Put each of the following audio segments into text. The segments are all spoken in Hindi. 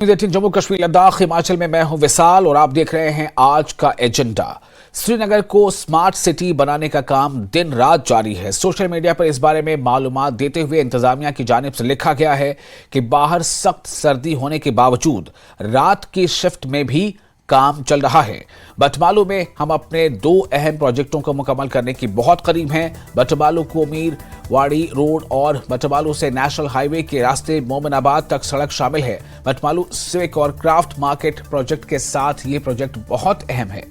जम्मू कश्मीर लद्दाख हिमाचल में मैं हूं विशाल और आप देख रहे हैं आज का एजेंडा। श्रीनगर को स्मार्ट सिटी बनाने का काम दिन रात जारी है। सोशल मीडिया पर इस बारे में मालूमात देते हुए इंतजामिया की जानिब से लिखा गया है कि बाहर सख्त सर्दी होने के बावजूद रात की शिफ्ट में भी काम चल रहा है। बटमालू में हम अपने दो अहम प्रोजेक्टों को मुकम्मल करने की बहुत करीब हैं। बटमालू को मीर वाड़ी रोड और बटमालू से नेशनल हाईवे के रास्ते मोमिनाबाद तक सड़क शामिल है। बटमालू सिविक और क्राफ्ट मार्केट प्रोजेक्ट के साथ ये प्रोजेक्ट बहुत अहम है।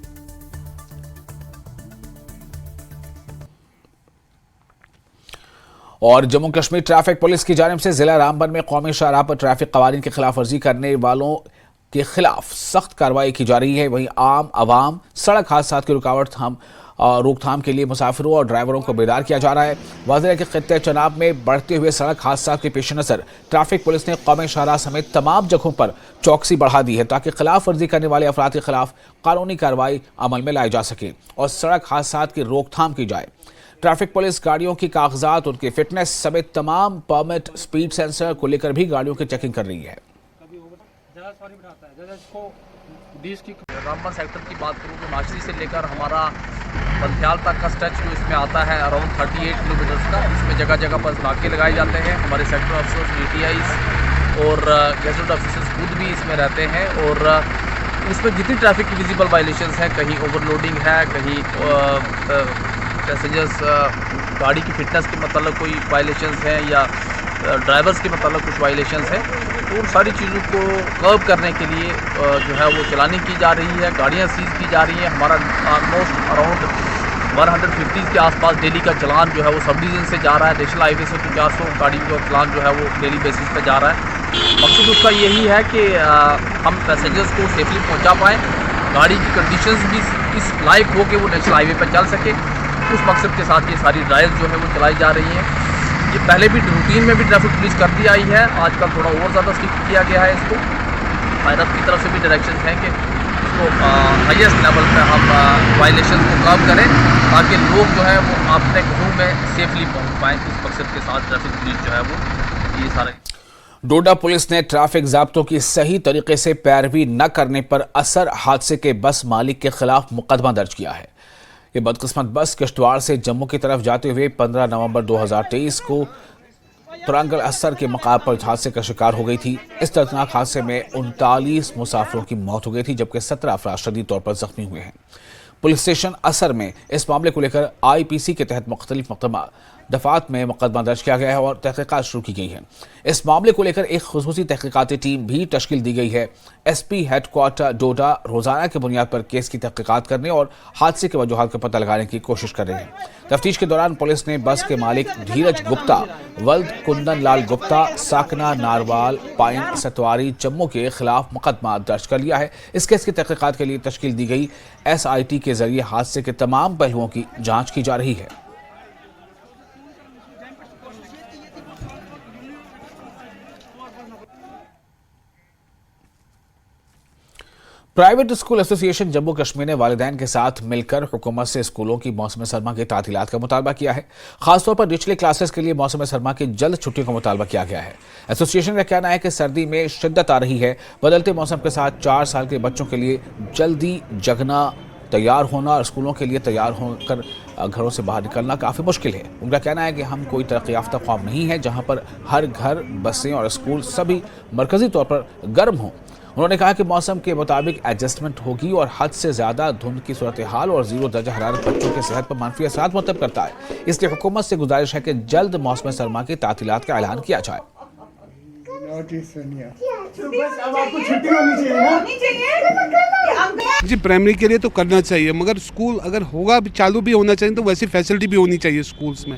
और जम्मू कश्मीर ट्रैफिक पुलिस की जानिब से जिला रामबन में कौमी शाहराह पर ट्रैफिक कवानीन की खिलाफ वर्जी करने वालों के खिलाफ सख्त कार्रवाई की जा रही है। वहीं आम आवाम सड़क हादसा की रोकथाम के लिए मुसाफिरों और ड्राइवरों को बेदार किया जा रहा है। वाज़ेह है कि खित्ते चनाब में बढ़ते हुए सड़क हादसा के पेश नज़र ट्रैफिक पुलिस ने कौमी शाहराह समेत तमाम जगहों पर चौकसी बढ़ा दी है ताकि खिलाफ वर्जी करने वाले अफराद के खिलाफ कानूनी कार्रवाई अमल में लाई जा सके और सड़क हादसा की रोकथाम की जाए। ट्रैफिक पुलिस गाड़ियों की कागजात, उनकी फिटनेस समेत तमाम परमिट, स्पीड सेंसर को लेकर भी गाड़ियों की चेकिंग कर रही है। रामबन सेक्टर की बात करूँ तो नाचरी से लेकर हमारा बंथियाल तक का स्ट्रेच जो इसमें आता है अराउंड 38 किलोमीटर्स का। इसमें जगह जगह पर नाके लगाए जाते हैं। हमारे सेक्टर अफसर्स, DTIs और गैजेटेड ऑफिसर्स खुद भी इसमें रहते हैं और इसमें जितनी ट्रैफिक की विजिबल वायलेशंस हैं, कहीं ओवरलोडिंग है, कहीं पैसेंजर्स गाड़ी की फिटनेस के मतलब कोई वायलेशंस हैं या ड्राइवर्स के मतलब कुछ वायलेशंस हैं, तो उन सारी चीज़ों को कर्व करने के लिए जो है वो चलानी की जा रही है। गाड़ियाँ सीज की जा रही हैं। हमारा ऑलमोस्ट अराउंड 150 के आसपास डेली का चलान जो है वो सब डिवीज़न से जा रहा है। नेशनल हाईवे से तो 400 गाड़ी का चलान जो है वो डेली बेसिस पे जा रहा है। मकसद उसका यही है कि हम पैसेंजर्स को सेफली पहुँचा पाएँ, गाड़ी की कंडीशंस भी इस लायक हो कि वो नेशनल हाईवे पर चल सके। उस मकसद के साथ ये सारी ड्राइव जो है वो चलाई जा रही हैं। ये पहले भी रूटीन में भी ट्रैफिक पुलिस करती आई है, आजकल थोड़ा और ज़्यादा स्ट्रिक्ट किया गया है इसको। फायरअप की तरफ से भी डायरेक्शन है कि इसको हाईएस्ट लेवल पे हम वायलेशन को कम करें ताकि लोग जो है वो अपने घरों में सेफली पहुंच पाएँ। इस मकसद के साथ ट्रैफिक पुलिस जो है वो ये सारे डोडा पुलिस ने ट्रैफिक ज़ाब्तों की सही तरीके से पैरवी न करने पर असर हादसे के बस मालिक के खिलाफ मुकदमा दर्ज किया है। ये बदकिस्मत बस किश्तवाड़ से जम्मू की तरफ जाते हुए 15 नवंबर 2023 को तुरंगल असर के मकाम पर हादसे का शिकार हो गई थी। इस दर्दनाक हादसे में 39 मुसाफिरों की मौत हो गई थी जबकि 17 अफराद शदीद तौर पर जख्मी हुए हैं। पुलिस स्टेशन असर में इस मामले को लेकर IPC के तहत मुख्तलिफ दफात में मुकदमा दर्ज किया गया है और तहकीकात शुरू की गई है। इस मामले को लेकर एक खुसूसी तहकीकाती टीम भी तश्कील दी गई है। SP हेडक्वार्टर डोडा रोजाना की बुनियाद पर केस की तहकीकात करने और हादसे के वजूहात का पता लगाने की कोशिश कर रही है। तफ्तीश के दौरान पुलिस ने बस के मालिक धीरज गुप्ता, वल्द कुंदन लाल गुप्ता, साकना नारवाल, पाइन सतवारी जम्मू के खिलाफ मुकदमा दर्ज कर लिया है। इस केस की तहकीकात के लिए तश्कील दी गई SIT के जरिए हादसे के तमाम पहलुओं की जाँच की जा रही है। Private school association Jammu Kashmir ने वालिदैन के साथ मिलकर हुकूमत से स्कूलों की मौसम सरमा के तातीलात का मुतालबा किया है। खासतौर पर निचले क्लासेस के लिए मौसम सरमा की जल्द छुट्टियों का मुतालबा किया गया है। एसोसिएशन का कहना है कि सर्दी में शिद्दत आ रही है। बदलते मौसम के साथ 4 साल के बच्चों के लिए जल्दी जगना, तैयार होना और स्कूलों के लिए तैयार होकर घरों से बाहर निकलना काफ़ी मुश्किल है। उनका कहना है कि हम कोई तरक्की याफ्ता कौम नहीं है जहाँ पर हर घर, बसें और स्कूल सभी मरकजी तौर पर गर्म हों। उन्होंने कहा कि मौसम के मुताबिक एडजस्टमेंट होगी और हद से ज़्यादा धुंध की सूरत हाल और 0 दर्जा हरारत बच्चों की सेहत पर मनफी असरात मुरतब करता है। इसलिए हुकूमत से गुजारिश है कि जल्द मौसम सरमा की तातीलात का ऐलान किया जाए। जी प्राइमरी के लिए तो करना चाहिए, मगर स्कूल अगर होगा चालू भी होना चाहिए तो वैसी फैसिलिटी भी होनी चाहिए स्कूल्स में।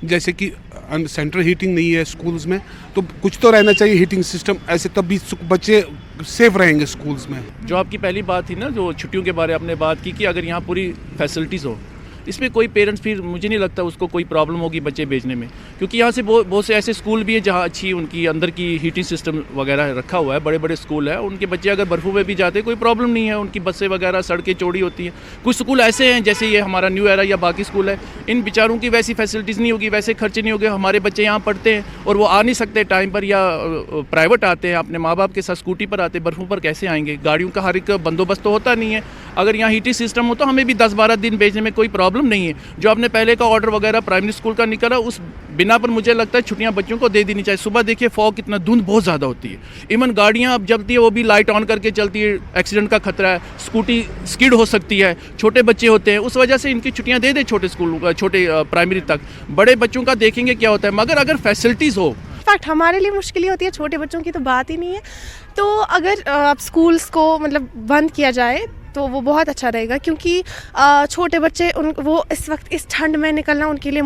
जैसे कि सेंट्रल हीटिंग नहीं है स्कूल्स में, तो कुछ तो रहना चाहिए हीटिंग सिस्टम, ऐसे तब भी बच्चे सेफ रहेंगे स्कूल्स में। जो आपकी पहली बात थी ना, जो छुट्टियों के बारे में आपने बात की कि अगर यहाँ पूरी फैसिलिटीज़ हो, इसमें कोई पेरेंट्स फिर मुझे नहीं लगता उसको कोई प्रॉब्लम होगी बच्चे भेजने में, क्योंकि यहाँ से बहुत से ऐसे स्कूल भी है जहाँ अच्छी उनकी अंदर की हीटिंग सिस्टम वगैरह रखा हुआ है, बड़े बड़े स्कूल है, उनके बच्चे अगर बर्फ़ों में भी जाते हैं कोई प्रॉब्लम नहीं है, उनकी बसें वगैरह सड़कें चौड़ी होती हैं। कुछ स्कूल ऐसे हैं जैसे ये हमारा न्यू एरा या बाकी स्कूल है, इन बेचारों की वैसी फैसिलिटीज़ नहीं होगी, वैसे खर्चे नहीं होंगे। हमारे बच्चे यहाँ पढ़ते हैं और वो आ नहीं सकते टाइम पर, या प्राइवेट आते हैं अपने माँ बाप के साथ स्कूटी पर आते हैं, बर्फ़ों पर कैसे आएंगे? गाड़ियों का हर एक बंदोबस्त तो होता नहीं है। अगर यहाँ हीटिंग सिस्टम हो तो हमें भी 10-12 दिन भेजने में कोई प्रॉब्लम नहीं है। जो आपने पहले का ऑर्डर वगैरह प्राइमरी स्कूल का निकला, उस बिना पर मुझे लगता है छुट्टियां बच्चों को दे देनी चाहिए। सुबह देखिए फॉग कितना, धुंध बहुत ज़्यादा होती है, इवन गाड़ियां अब चलती है वो भी लाइट ऑन करके चलती है, एक्सीडेंट का खतरा है, स्कूटी स्किड हो सकती है, छोटे बच्चे होते हैं, उस वजह से इनकी छुट्टियां दे दे छोटे स्कूल, छोटे प्राइमरी तक। बड़े बच्चों का देखेंगे क्या होता है, मगर अगर फैसिलिटीज़ हो। इनफैक्ट हमारे लिए मुश्किल ही होती है, छोटे बच्चों की तो बात ही नहीं है। तो अगर अब स्कूल्स को मतलब बंद किया जाए तो वो बहुत अच्छा रहेगा, क्योंकि छोटे बच्चे वो इस वक्त इस ठंड में निकलना उनके लिए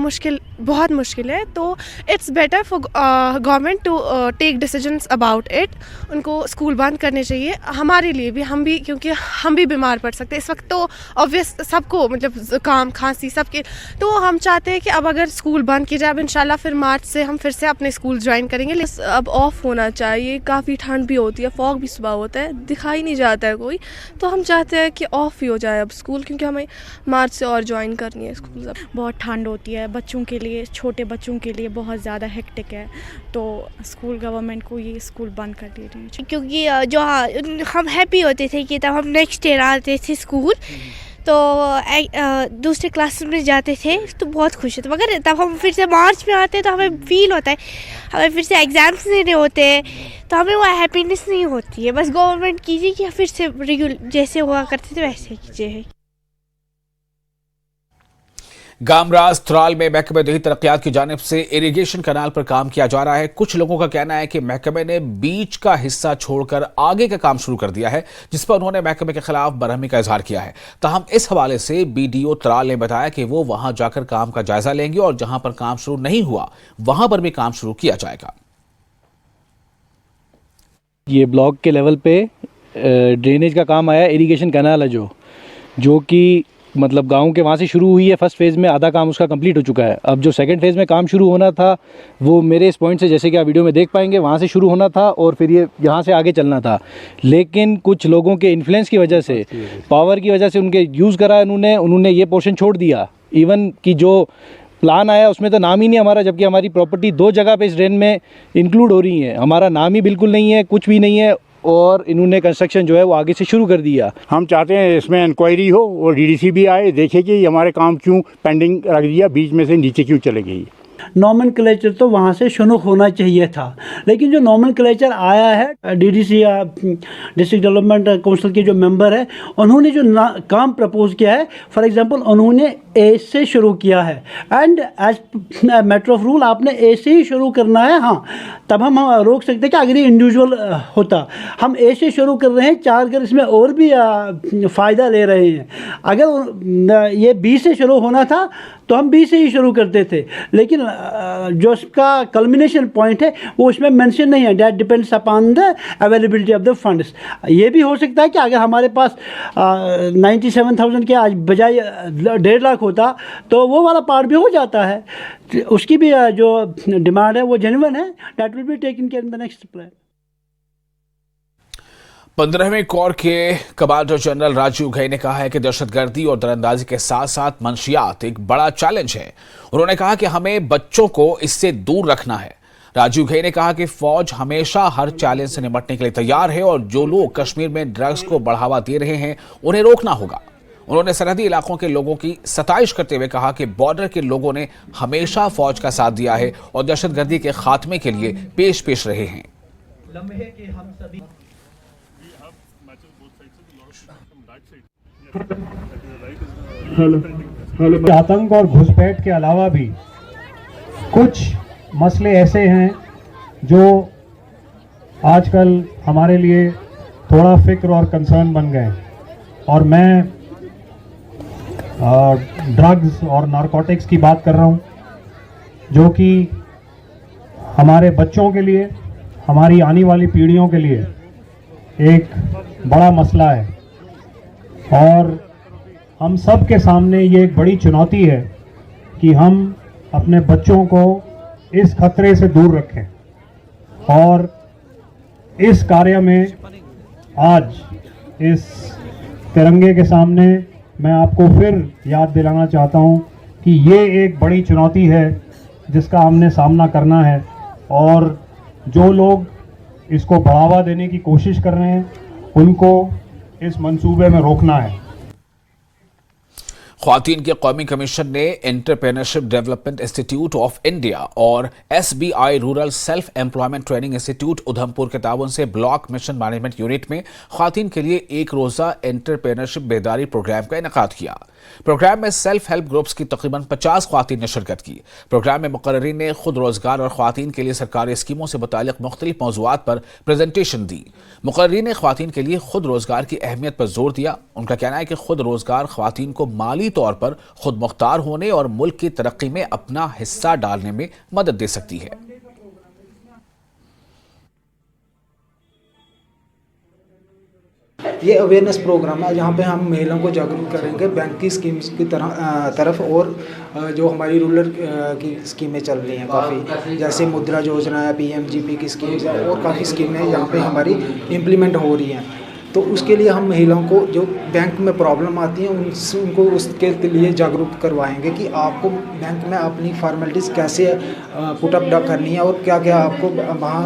बहुत मुश्किल है। तो it's better for government to take decisions about it. उनको स्कूल बंद करने चाहिए, हमारे लिए भी, हम भी, क्योंकि हम भी बीमार पड़ सकते हैं इस वक्त। तो ऑब्वियस सबको मतलब ज़ुकाम खांसी सबके, तो हम चाहते हैं कि अब अगर स्कूल बंद किया जाए, अब इंशाल्लाह फिर मार्च से हम फिर से अपने स्कूल ज्वाइन करेंगे। अब ऑफ होना चाहिए, काफ़ी ठंड भी होती है, फॉग भी सुबह होता है, दिखाई नहीं जाता है कोई, तो हम चाहते हैं कि ऑफ ही हो जाए अब स्कूल, क्योंकि हमें मार्च से और ज्वाइन करनी है स्कूल। अब बहुत ठंड होती है बच्चों के लिए, छोटे बच्चों के लिए बहुत ज़्यादा हेक्टिक है, तो स्कूल गवर्नमेंट को ये स्कूल बंद कर देनी चाहिए। क्योंकि जो हम हैप्पी होते थे कि तब हम नेक्स्ट ईयर आते थे स्कूल, तो दूसरे क्लास में जाते थे तो बहुत खुश होते, मगर तब हम फिर से मार्च में आते तो हमें फील होता है हमें फिर से एग्ज़ाम्स देने होते हैं, तो हमें वो हैप्पीनेस नहीं होती है। बस गवर्नमेंट कीजिए कि फिर से रेगुलर जैसे हुआ करते थे वैसे कीजिए। गामराज थ्राल में महकमे देही तरक्यात की जानिब से इरिगेशन कनाल पर काम किया जा रहा है। कुछ लोगों का कहना है कि महकमे ने बीच का हिस्सा छोड़कर आगे का काम शुरू कर दिया है, जिस पर उन्होंने महकमे के खिलाफ बरहमी का इजहार किया है। ताहम इस हवाले से BDO थ्राल ने बताया कि वो वहां जाकर काम का जायजा लेंगे और जहां पर काम शुरू नहीं हुआ वहां पर भी काम शुरू किया जाएगा। ये ब्लॉक के लेवल पे ड्रेनेज का काम आया, इरिगेशन कैनाल है जो कि मतलब गांव के वहाँ से शुरू हुई है। फर्स्ट फेज़ में आधा काम उसका कंप्लीट हो चुका है। अब जो सेकंड फेज़ में काम शुरू होना था वो मेरे इस पॉइंट से, जैसे कि आप वीडियो में देख पाएंगे, वहाँ से शुरू होना था और फिर ये यहाँ से आगे चलना था, लेकिन कुछ लोगों के इन्फ्लुएंस की वजह से, पावर की वजह से उनके यूज़ करा उन्होंने ये पोर्शन छोड़ दिया। इवन कि जो प्लान आया उसमें तो नाम ही नहीं हमारा, जबकि हमारी प्रॉपर्टी 2 जगह पे इस ड्रेन में इंक्लूड हो रही है, हमारा नाम ही बिल्कुल नहीं है, कुछ भी नहीं है, और इन्होंने कंस्ट्रक्शन जो है वो आगे से शुरू कर दिया। हम चाहते हैं इसमें इंक्वायरी हो और DDC भी आए, देखे कि हमारे काम क्यों पेंडिंग रख दिया, बीच में से नीचे क्यों चले गई। नॉमेनक्लेचर तो वहाँ से शुरू होना चाहिए था, लेकिन जो नॉमेनक्लेचर आया है DDC या डिस्ट्रिक्ट डेवलपमेंट काउंसिल के जो मेंबर है, उन्होंने जो काम प्रपोज किया है, फॉर एग्जांपल उन्होंने A से शुरू किया है, and as matter of rule आपने A से ही शुरू करना है। हाँ, तब हम रोक सकते हैं कि अगर ये इंडिविजुअल होता, हम A से शुरू कर रहे हैं, 4 घर इसमें और भी फ़ायदा ले रहे हैं। अगर ये B से शुरू होना था तो हम B से ही शुरू करते थे, लेकिन जो इसका कल्मिनेशन पॉइंट है वो उसमें मेंशन नहीं है, that depends upon the availability of the funds. ये भी हो सकता है कि अगर हमारे पास 97,000 के आज बजाय 1.5 लाख होता तो वो वाला पार्ट भी हो जाता है। उसकी भी जो डिमांड है वो जेन्युइन है, that will be taken care in the next plan. 15वें कोर के कमांडर जनरल राजीव घई ने कहा है कि दहशतगर्दी और दरअंदाजी के साथ साथ मंशियात एक बड़ा चैलेंज है। उन्होंने कहा कि हमें बच्चों को इससे दूर रखना है। राजीव घई ने कहा कि फौज हमेशा हर चैलेंज से निपटने के लिए तैयार है और जो लोग कश्मीर में ड्रग्स को बढ़ावा दे रहे हैं उन्हें रोकना होगा। उन्होंने सरहदी इलाकों के लोगों की सताइश करते हुए कहा कि बॉर्डर के लोगों ने हमेशा फौज का साथ दिया है और दहशतगर्दी के खात्मे के लिए पेश रहे हैं। आतंक और घुसपैठ के अलावा भी कुछ मसले ऐसे हैं जो आजकल हमारे लिए थोड़ा फिक्र और कंसर्न बन गए, और मैं ड्रग्स और नारकोटिक्स की बात कर रहा हूं, जो कि हमारे बच्चों के लिए, हमारी आने वाली पीढ़ियों के लिए एक बड़ा मसला है। और हम सब के सामने ये एक बड़ी चुनौती है कि हम अपने बच्चों को इस खतरे से दूर रखें। और इस कार्य में आज इस तिरंगे के सामने मैं आपको फिर याद दिलाना चाहता हूं कि ये एक बड़ी चुनौती है जिसका हमने सामना करना है, और जो लोग इसको बढ़ावा देने की कोशिश कर रहे हैं उनको इस मंसूबे में रोकना है। ख्वातीन के कौमी कमीशन ने entrepreneurship development institute of India और SBI rural self employment training institute Udhampur के ताउन से ब्लॉक मिशन मैनेजमेंट यूनिट में ख्वातीन के लिए एक रोजा एंटरप्रेन्योरशिप बेदारी प्रोग्राम का इनेकाद किया। प्रोग्राम में सेल्फ हेल्प ग्रुप्स की तकरीबन 50 ख्वातीन ने शिरकत की। प्रोग्राम में मुकर्रिरीन ने खुद रोजगार और ख्वातीन के लिए सरकारी स्कीमों से मुतालिक मुख्तलिफ मौज़ूआत पर प्रेजेंटेशन दी। मुकर्रिरीन ने ख्वातीन के लिए खुद रोजगार की अहमियत पर जोर दिया। उनका कहना है कि खुद रोजगार ख्वातीन को माली तौर पर खुद मुख्तार होने और मुल्क की तरक्की में अपना हिस्सा डालने में मदद दे सकती है। ये अवेयरनेस प्रोग्राम है जहाँ पे हम महिलाओं को जागरूक करेंगे बैंक की स्कीम्स की तरफ और जो हमारी रूरल की स्कीमें चल रही हैं काफ़ी, जैसे मुद्रा योजना है, PMGP की स्कीम्स है और काफ़ी स्कीमें यहाँ पे हमारी इम्प्लीमेंट हो रही हैं। तो उसके लिए हम महिलाओं को जो बैंक में प्रॉब्लम आती हैं उनको उसके लिए जागरूक करवाएंगे कि आपको बैंक में अपनी फॉर्मेलिटीज़ कैसे पुटअप करनी है और क्या क्या आपको वहाँ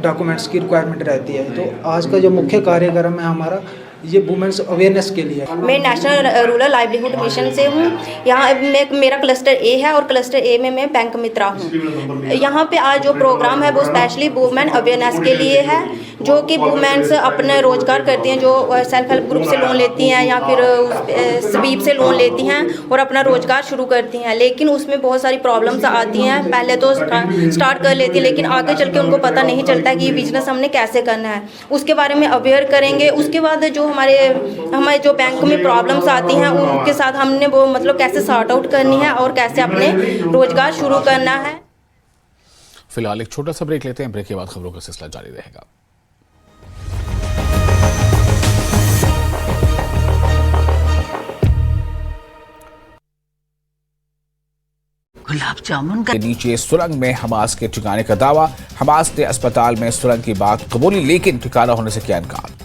डॉक्यूमेंट्स की रिक्वायरमेंट रहती है। तो आज का जो मुख्य कार्यक्रम है हमारा ये वुमेन्स अवेयरनेस के लिए। मैं नेशनल रूरल लाइवलीहुड मिशन से हूँ। यहाँ मेरा क्लस्टर ए है और क्लस्टर ए में मैं बैंक मित्रा हूँ। यहाँ पे आज जो प्रोग्राम है वो स्पेशली वुमेन अवेयरनेस के लिए है, जो कि वुमेन्स अपने रोजगार करती हैं, जो सेल्फ हेल्प ग्रुप से लोन लेती हैं या फिर स्वीप से लोन लेती हैं और अपना रोजगार शुरू करती हैं। लेकिन उसमें बहुत सारी प्रॉब्लम्स आती हैं। पहले तो स्टार्ट कर लेती हैं, लेकिन आगे चल के उनको पता नहीं चलता कि ये बिजनेस हमने कैसे करना है। उसके बारे में अवेयर करेंगे। उसके बाद जो हमारे जो बैंक में प्रॉब्लम्स आती हैं उनके साथ हमने वो मतलब कैसे सॉर्ट आउट करनी है और कैसे अपने रोजगार शुरू करना है। फिलहाल एक छोटा सा ब्रेक लेते हैं। ब्रेक के बाद खबरों का सिलसिला जारी रहेगा। गुलाब जामुन के नीचे सुरंग में हमास के ठिकाने का दावा। हमास ने अस्पताल में सुरंग की बात कबूली, लेकिन ठिकाना होने से किया इनकार।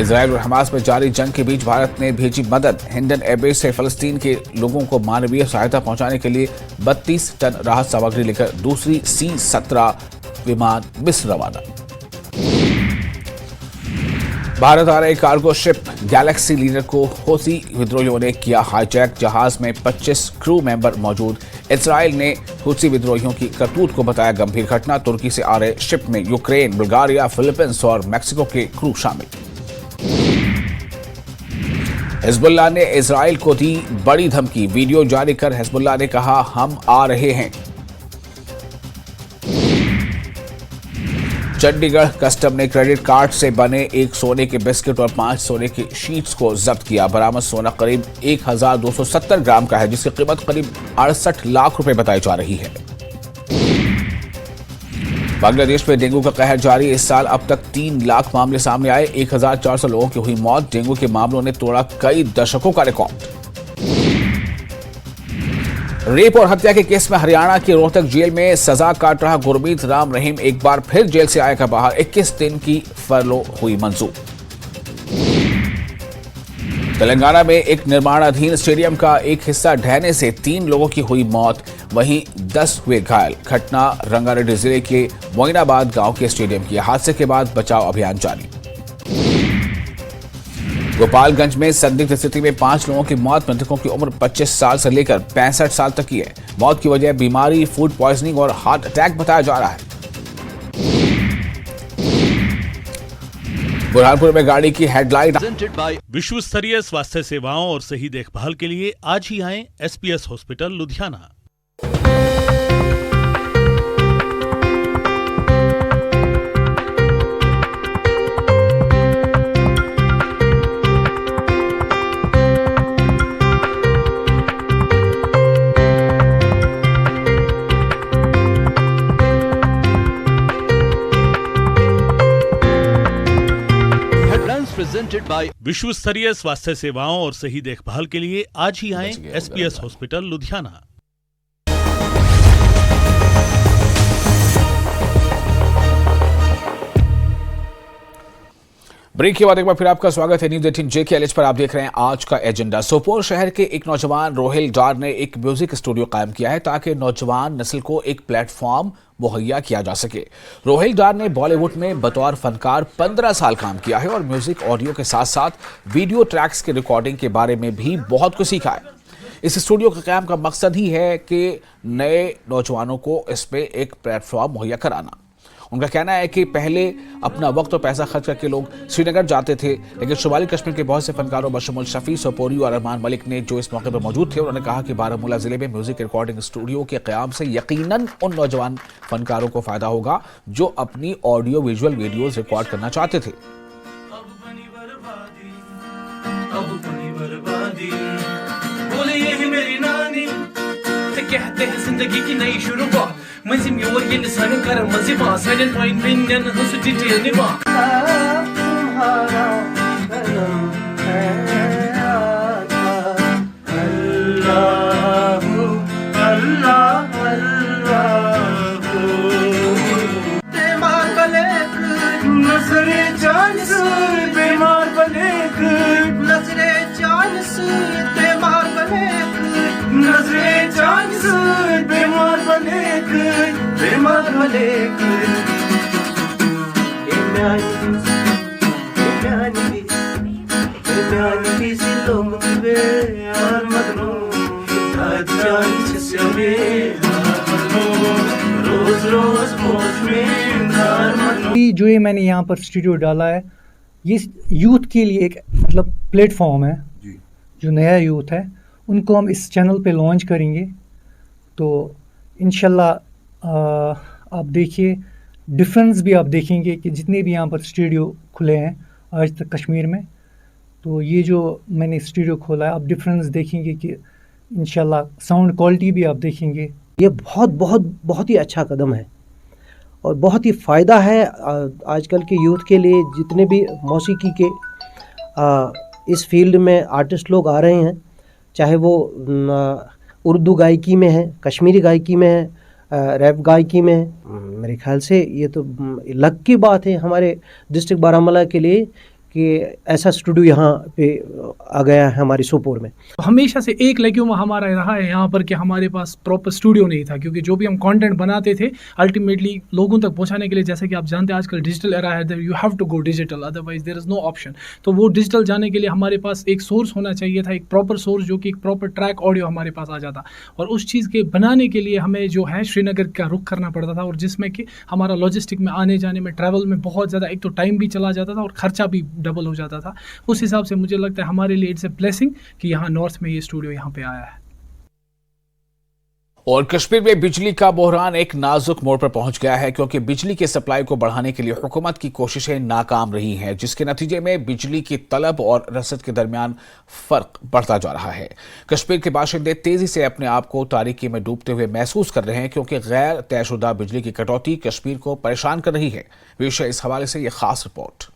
इजराइल और हमास में जारी जंग के बीच भारत ने भेजी मदद। हिंडन एयरबेस से फलस्तीन के लोगों को मानवीय सहायता पहुंचाने के लिए 32 टन राहत सामग्री लेकर दूसरी C-17 विमान मिस्र रवाना। भारत आ रहे कार्गो शिप गैलेक्सी लीडर को हौथी विद्रोहियों ने किया हाईजैक। जहाज में 25 क्रू मेंबर मौजूद। इजराइल ने हौथी विद्रोहियों की करतूत को बताया गंभीर घटना। तुर्की से आ रहे शिप में यूक्रेन, बुल्गारिया, फिलीपींस और मैक्सिको के क्रू शामिल। हिजबुल्लाह ने इजराइल को दी बड़ी धमकी। वीडियो जारी कर हिजबुल्लाह ने कहा, हम आ रहे हैं। चंडीगढ़ कस्टम ने क्रेडिट कार्ड से बने एक सोने के बिस्किट और 5 सोने की शीट्स को जब्त किया। बरामद सोना करीब 1270 ग्राम का है, जिसकी कीमत करीब 68 लाख रुपए बताई जा रही है। बांग्लादेश में डेंगू का कहर जारी। इस साल अब तक 3 लाख मामले सामने आए। 1400 लोगों की हुई मौत। डेंगू के मामलों ने तोड़ा कई दशकों का रिकॉर्ड। रेप और हत्या के केस में हरियाणा की रोहतक जेल में सजा काट रहा गुरमीत राम रहीम एक बार फिर जेल से आएगा बाहर। 21 दिन की फरलो हुई मंजूर। तेलंगाना में एक निर्माणाधीन स्टेडियम का एक हिस्सा ढहने से 3 लोगों की हुई मौत, वहीं 10 हुए घायल। घटना रंगारेड्डी जिले के मोइनाबाद गांव के स्टेडियम की। हादसे के बाद बचाव अभियान जारी। गोपालगंज में संदिग्ध स्थिति में 5 लोगों की मौत। मृतकों की उम्र 25 साल से लेकर 65 साल तक की है। मौत की वजह बीमारी, फूड पॉइजनिंग और हार्ट अटैक बताया जा रहा है। बुरहानपुर में गाड़ी की हेडलाइट। विश्व स्तरीय स्वास्थ्य सेवाओं और सही देखभाल के लिए आज ही आएं SPS hospital Ludhiana. Presented by विश्व स्तरीय स्वास्थ्य सेवाओं और सही देखभाल के लिए आज ही आएं SPS हॉस्पिटल लुधियाना। ब्रेक के बाद एक बार फिर आपका स्वागत है न्यूज 18 JKLH पर। आप देख रहे हैं आज का एजेंडा। सोपोर शहर के एक नौजवान रोहिल डार ने एक म्यूजिक स्टूडियो कायम किया है ताकि नौजवान नस्ल को एक प्लेटफॉर्म मुहैया किया जा सके। रोहिल डार ने बॉलीवुड में बतौर फनकार 15 साल काम किया है और म्यूजिक ऑडियो के साथ साथ वीडियो ट्रैक्स की रिकॉर्डिंग के बारे में भी बहुत कुछ सीखा है। इस स्टूडियो के कायम का मकसद ही है कि नए नौजवानों को इस पे एक प्लेटफॉर्म मुहैया कराना। उनका कहना है कि पहले अपना वक्त और पैसा खर्च करके लोग श्रीनगर जाते थे, लेकिन शुमाली कश्मीर के बहुत से फनकारों बशमुल शफी, सोपोरी और अरमान मलिक ने जो इस मौके पर मौजूद थे, उन्होंने कहा कि बारामूला जिले में म्यूजिक रिकॉर्डिंग स्टूडियो के क़याम से यकीनन उन नौजवान फनकारों को फायदा होगा जो अपनी ऑडियो विजुअल वीडियोज रिकॉर्ड करना चाहते थे। कहते हैं जिंदगी की नई शुरुआत मंजिल में और ये निशान कर मज़ीबा साइलेंट पॉइंट में नन हुस डिटेल निभा तुम्हारा कलम है अल्लाह अल्लाह अल्लाह बीमार बलेक नजरे जान से बीमार बलेक नजरे जान से बीमार बलेक नजरे जान से बीमार बलेक बीमार बलेक इम्यानी सिलो मुझे यार मगनो जान से रोज रोज मौज में यार मगनो। जो ये मैंने यहाँ पर स्टूडियो डाला है, ये यूथ के लिए एक मतलब प्लेटफॉर्म है। जो नया यूथ है उनको हम इस चैनल पे लॉन्च करेंगे, तो इंशाल्लाह आप देखिए डिफरेंस भी आप देखेंगे कि जितने भी यहाँ पर स्टूडियो खुले हैं आज तक कश्मीर में, तो ये जो मैंने स्टूडियो खोला है आप डिफरेंस देखेंगे कि इंशाल्लाह साउंड क्वालिटी भी आप देखेंगे। ये बहुत ही अच्छा कदम है और बहुत ही फ़ायदा है आजकल के यूथ के लिए। जितने भी मौसीकी के इस फील्ड में आर्टिस्ट लोग आ रहे हैं, चाहे वो उर्दू गायकी में है, कश्मीरी गायकी में है, रैप गायकी में है, मेरे ख्याल से ये तो लक की बात है हमारे डिस्ट्रिक्ट बारामूला के लिए कि ऐसा स्टूडियो यहाँ पे आ गया है हमारी सोपोर में। हमेशा से एक लेक्यूम हमारा रहा है यहाँ पर कि हमारे पास प्रॉपर स्टूडियो नहीं था, क्योंकि जो भी हम कंटेंट बनाते थे अल्टीमेटली लोगों तक पहुँचाने के लिए, जैसे कि आप जानते हैं आजकल डिजिटल एरा है, you have to go digital, otherwise there is no option. तो वो डिजिटल जाने के लिए हमारे पास एक सोर्स होना चाहिए था, एक प्रॉपर सोर्स जो कि एक प्रॉपर ट्रैक ऑडियो हमारे पास आ जाता, और उस चीज़ के बनाने के लिए हमें जो है श्रीनगर का रुख करना पड़ता था, और जिसमें कि हमारा लॉजिस्टिक में आने जाने में ट्रैवल में बहुत ज़्यादा एक तो टाइम भी चला जाता था और ख़र्चा भी डबल हो जाता था। उस हिसाब से मुझे लगता है हमारे लिए इट्स ए ब्लेसिंग कि यहाँ नॉर्थ में ये स्टूडियो यहाँ पे आया है। और कश्मीर में बिजली का बहरान एक नाजुक मोड़ पर पहुंच गया है, क्योंकि बिजली की सप्लाई को बढ़ाने के लिए हुकूमत की कोशिशें नाकाम रही हैं, जिसके नतीजे में बिजली की तलब और रसद के दरमियान फर्क बढ़ता जा रहा है। कश्मीर के बाशिंदे तेजी से अपने आप को तारीकी में डूबते हुए महसूस कर रहे हैं, क्योंकि गैर तयशुदा बिजली की कटौती कश्मीर को परेशान कर रही है। विषय इस हवाले से यह खास रिपोर्ट।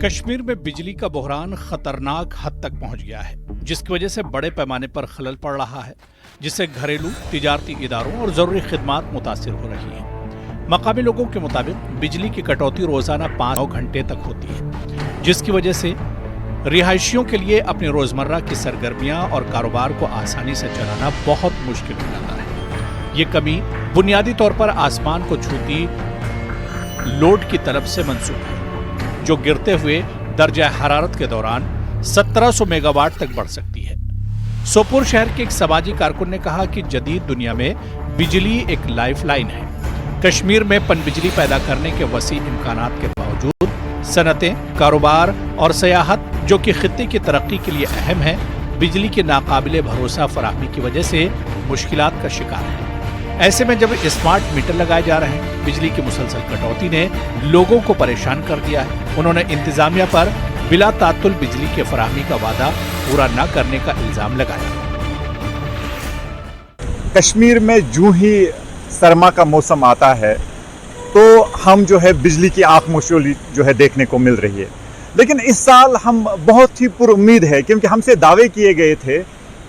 कश्मीर में बिजली का बहरान खतरनाक हद तक पहुंच गया है, जिसकी वजह से बड़े पैमाने पर खलल पड़ रहा है, जिससे घरेलू, तिजारती इदारों और जरूरी खिदमात मुतासिर हो रही हैं। मकामी लोगों के मुताबिक बिजली की कटौती रोजाना 5-9 घंटे तक होती है, जिसकी वजह से रिहायशियों के लिए अपनी रोजमर्रा की सरगर्मियां और कारोबार को आसानी से चलाना बहुत मुश्किल हो जाता है। ये कमी बुनियादी तौर पर आसमान को छूती लोड की तरफ से मंसूब है, जो गिरते हुए दर्जा हरारत के दौरान 1700 मेगावाट तक बढ़ सकती है। सोपोर शहर के एक समाजी कारकुन ने कहा कि जदीद दुनिया में बिजली एक लाइफलाइन है। कश्मीर में पनबिजली पैदा करने के वसी इम्कानात के बावजूद सनतें, कारोबार और सयाहत, जो कि खित्ते की तरक्की के लिए अहम है, बिजली की नाकाबिले भरोसा फराहमी की वजह से मुश्किलात का शिकार है। ऐसे में जब स्मार्ट मीटर लगाए जा रहे हैं, बिजली की मुसलसल कटौती ने लोगों को परेशान कर दिया है। उन्होंने इंतजामिया पर बिला तातुल बिजली के फराहमी का वादा पूरा न करने का इल्जाम लगाया। कश्मीर में जूं ही सरमा का मौसम आता है तो हम जो है बिजली की आँख मशोली जो है देखने को मिल रही है। लेकिन इस साल हम बहुत ही पुरुम्मीद है, क्योंकि हमसे दावे किए गए थे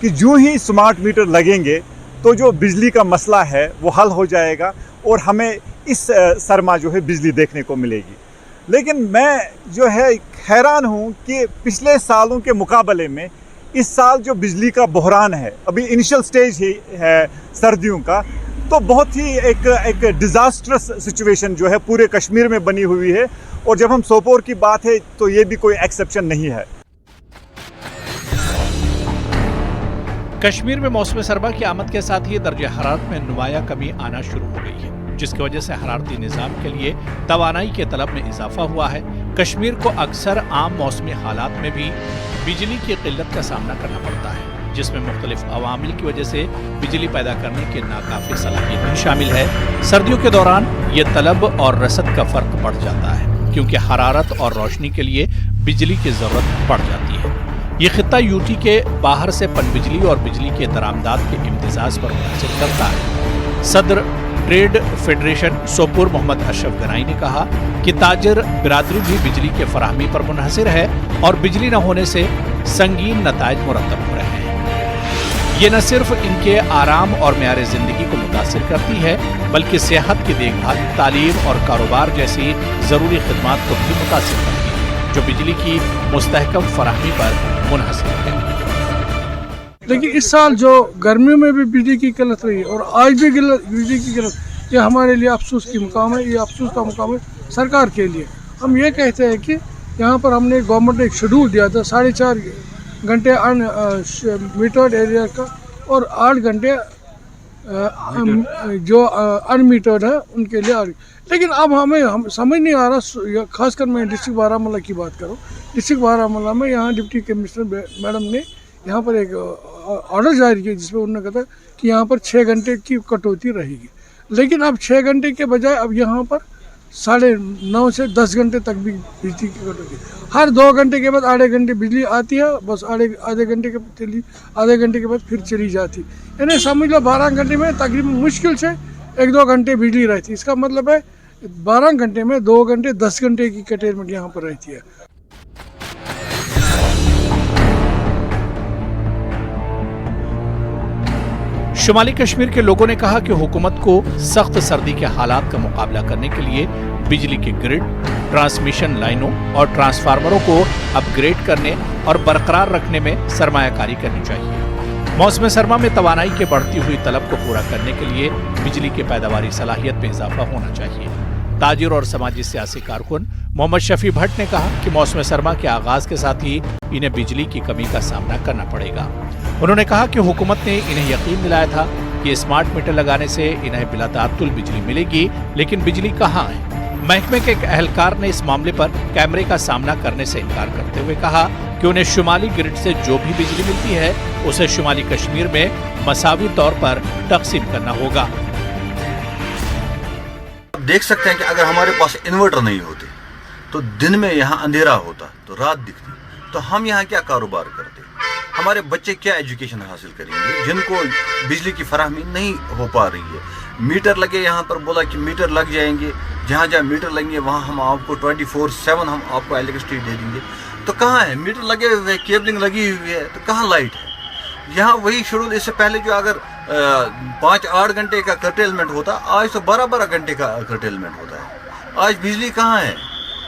कि जो ही स्मार्ट मीटर लगेंगे तो जो बिजली का मसला है वो हल हो जाएगा और हमें इस सरमा जो है बिजली देखने को मिलेगी। लेकिन मैं जो है हैरान हूँ कि पिछले सालों के मुकाबले में इस साल जो बिजली का बहरान है, अभी इनिशियल स्टेज ही है सर्दियों का, तो बहुत ही एक डिज़ास्ट्रस सिचुएशन जो है पूरे कश्मीर में बनी हुई है। और जब हम सोपोर की बात है तो ये भी कोई एक्सेप्शन नहीं है। कश्मीर में मौसम सरमा की आमद के साथ ही दर्जे हरारत में नुमाया कमी आना शुरू हो गई है, जिसकी वजह से हरारती निज़ाम के लिए तवानाई के तलब में इजाफा हुआ है। कश्मीर को अक्सर आम मौसमी हालात में भी बिजली की किल्लत का सामना करना पड़ता है, जिसमें मुख्तलिफ अवामिल की वजह से बिजली पैदा करने की नाकाफी सलाहियत भी शामिल है। सर्दियों के दौरान ये तलब और रसद का फ़र्क बढ़ जाता है, क्योंकि हरारत और रोशनी के लिए बिजली की ज़रूरत पड़ जाती है। ये खित्ता यूटी के बाहर से पनबिजली और बिजली के दरामदाद के इम्तिजाज पर मुनहसर करता है। सदर ट्रेड फेडरेशन सोपोर मोहम्मद अशरफ गनाई ने कहा कि ताजर बिरादरी भी बिजली के फराहमी पर मुनहसर है और बिजली न होने से संगीन नताइज मुरतब हो रहे हैं। ये न सिर्फ इनके आराम और मेयार ज़िंदगी को मुतासिर करती है, बल्कि सेहत की देखभाल, तालीम और कारोबार जैसी ज़रूरी खिदमात को भी मुतासिर करती है, जो बिजली की मुस्तहकम फराहमी पर मुनहसर है। लेकिन इस साल जो गर्मियों में भी बिजली की किल्लत रही और आज भी बिजली की किल्लत, ये हमारे लिए अफसोस की मुकाम है। ये अफसोस का मुकाम है सरकार के लिए। हम ये कहते हैं कि यहाँ पर हमने गवर्नमेंट ने एक शेड्यूल दिया था 4.5 घंटे मीटर्ड एरिया का और 8 घंटे जो अनमीटर्ड है उनके लिए। लेकिन अब हम समझ नहीं आ रहा, खासकर मैं डिस्ट्रिक्ट बारामूला की बात करूँ। डिस्ट्रिक्ट बारामूला में यहाँ डिप्टी कमिश्नर मैडम ने यहाँ पर एक ऑर्डर जारी किया, जिसमें उन्होंने कहा कि यहाँ पर 6 घंटे की कटौती रहेगी। लेकिन अब 6 घंटे के बजाय अब यहाँ पर 9:30 से 10 घंटे तक भी बिजली की कटौती। हर 2 घंटे के बाद आधे घंटे बिजली आती है, बस आधे घंटे के बाद फिर चली जाती। यानी समझ लो 12 घंटे में तकरीबन मुश्किल से 1-2 घंटे बिजली रहती। इसका मतलब है 12 घंटे में 2 घंटे 10 घंटे की कटेरमेंट यहाँ पर रहती है। शुमाली कश्मीर के लोगों ने कहा कि हुकूमत को सख्त सर्दी के हालात का मुकाबला करने के लिए बिजली के ग्रिड, ट्रांसमिशन लाइनों और ट्रांसफार्मरों को अपग्रेड करने और बरकरार रखने में सरमायाकारी करनी चाहिए। मौसम सरमा में तवानाई के बढ़ती हुई तलब को पूरा करने के लिए बिजली की पैदावारी सलाहियत में इजाफा होना चाहिए। ताजिर और समाजी सियासी कारकुन मोहम्मद शफी भट्ट ने कहा कि मौसम सरमा के आगाज के साथ ही इन्हें बिजली की कमी का सामना करना पड़ेगा। उन्होंने कहा कि हुकूमत ने इन्हें यकीन दिलाया था कि स्मार्ट मीटर लगाने से इन्हें बिला तातुल बिजली मिलेगी, लेकिन बिजली कहाँ है। महकमे के एक अहलकार ने इस मामले पर कैमरे का सामना करने से इनकार करते हुए कहा कि उन्हें शुमाली ग्रिड से जो भी बिजली मिलती है उसे शुमाली कश्मीर में मसावी तौर पर तकसीम करना होगा। देख सकते हैं कि अगर हमारे पास इन्वर्टर नहीं होते तो दिन में यहाँ अंधेरा होता तो रात दिखती, तो हम यहाँ क्या कारोबार करते, हमारे बच्चे क्या एजुकेशन हासिल करेंगे जिनको बिजली की फराहमी नहीं हो पा रही है। मीटर लगे, यहाँ पर बोला कि मीटर लग जाएंगे, जहाँ जहाँ मीटर लगेंगे वहाँ हम आपको 24/7 हम आपको इलेक्ट्रिसिटी दे देंगे। तो कहाँ है मीटर लगे हुए, केबलिंग लगी हुई है, तो कहाँ लाइट है। यहाँ वही शेड्यूल, इससे पहले जो अगर 5-8 घंटे का कर्टेलमेंट होता, आज तो 12-12 घंटे का कर्टेलमेंट होता है। आज बिजली कहाँ है।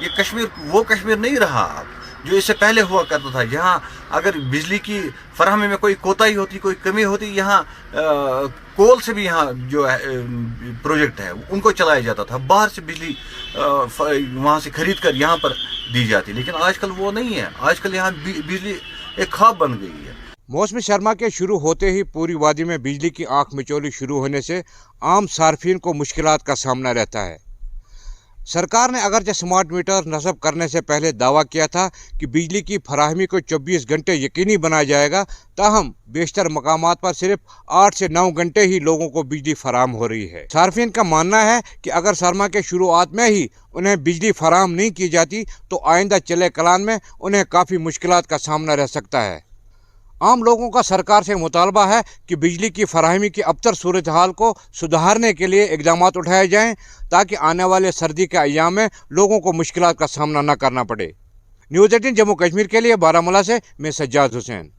ये कश्मीर वो कश्मीर नहीं रहा अब जो इससे पहले हुआ करता था। यहाँ अगर बिजली की फराहमी में कोई कोताही होती, कोई कमी होती, यहाँ कोल से भी यहाँ जो प्रोजेक्ट है उनको चलाया जाता था, बाहर से बिजली वहाँ से खरीद कर यहाँ पर दी जाती। लेकिन आजकल वो नहीं है, आजकल यहाँ बिजली एक ख्वाब बन गई है। मौसम सरमा के शुरू होते ही पूरी वादी में बिजली की आंख मिचौली शुरू होने से आम सार्फिन को मुश्किलात का सामना रहता है। सरकार ने अगरचे स्मार्ट मीटर नस्ब करने से पहले दावा किया था कि बिजली की फराहमी को 24 घंटे यकीनी बनाया जाएगा, ताहम बेशतर मकामात पर सिर्फ 8 से 9 घंटे ही लोगों को बिजली फराहम हो रही है। सार्फिन का मानना है कि अगर सरमा के शुरुआत में ही उन्हें बिजली फराहम नहीं की जाती तो आइंदा चले कलान में उन्हें काफ़ी मुश्किलात का सामना रह सकता है। आम लोगों का सरकार से मुतालबा है कि बिजली की फराहमी की अबतर सूरत हाल को सुधारने के लिए इक़दाम उठाए जाएं ताकि आने वाले सर्दी के अय्याम में लोगों को मुश्किलात का सामना न करना पड़े। न्यूज़ 18 जम्मू कश्मीर के लिए बारामूला से मैं सज्जाद हुसैन।